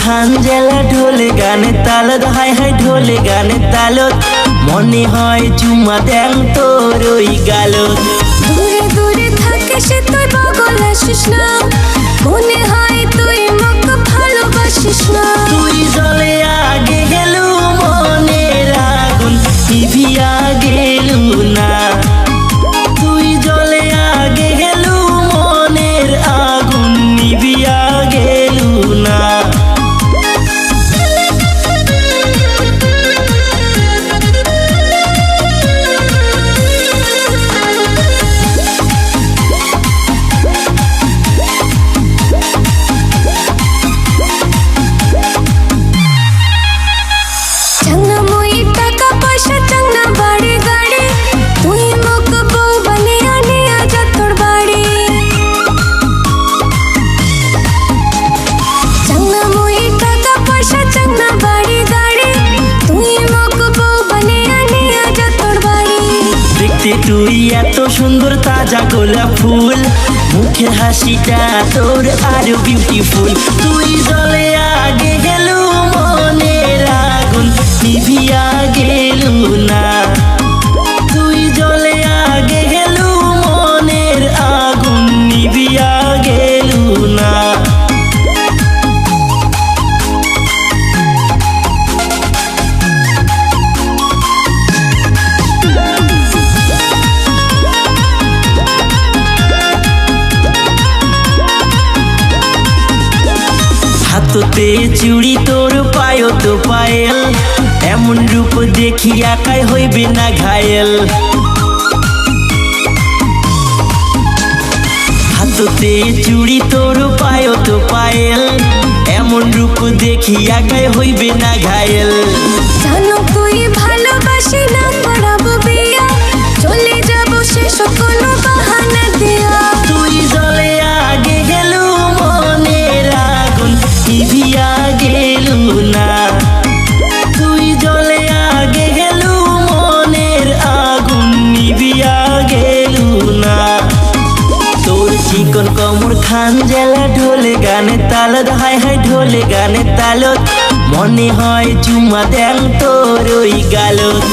খান জেলা ঢোলে গানে তালত হাই হাই ঢোলে গানে তালত মনে হয় চুমা দেন তোর ওই গালত। দূরে দূরে থাকে সে তুই পাগল আসিস না, মনে হয় তুই আমাকে ভালোবাসিস না। তুই জলে আগে গেলু মনের আগুন নিভিয়া গেলু না, তুই জলে আগে গেলু মনের আগুন নিভিয়া গেলু না। তুই এত সুন্দর তাজা গোলাপ ফুল, মুখের হাসিটা তোর আরো বিউটিফুল। তুই জলে আগে গেলু মনের আগুন নিভিয়া গেলু না, তুই জলে আগে গেলু মনের আগুন নিভিয়া গেলু না। হাততে চুড়ি তোর পায়ো তো পায়েল, এমন রূপ দেখি একাই হইবে না ঘায়েল। হাততে চুড়ি তোর পায়ো তো পায়েল, এমন রূপ দেখি একাই হইবে না ঘায়েল। জানো তুই ভালোবাসি না করাবো বিয়া, চলে যাবো শেষ কোনো বাহানা দিয়া। তুই জলে আগে গেলু মনের আগুন নিভিয়া গেলু না, তুই জলে আগে গেলু মনের আগুন নিভিয়া গেলু না। তোর চিকন কমর খান জেলা ঢোলে গানে তালত হাই হাই ঢোলে গানে তালত মনে হয় চুমা দেন তোর ওই গালত।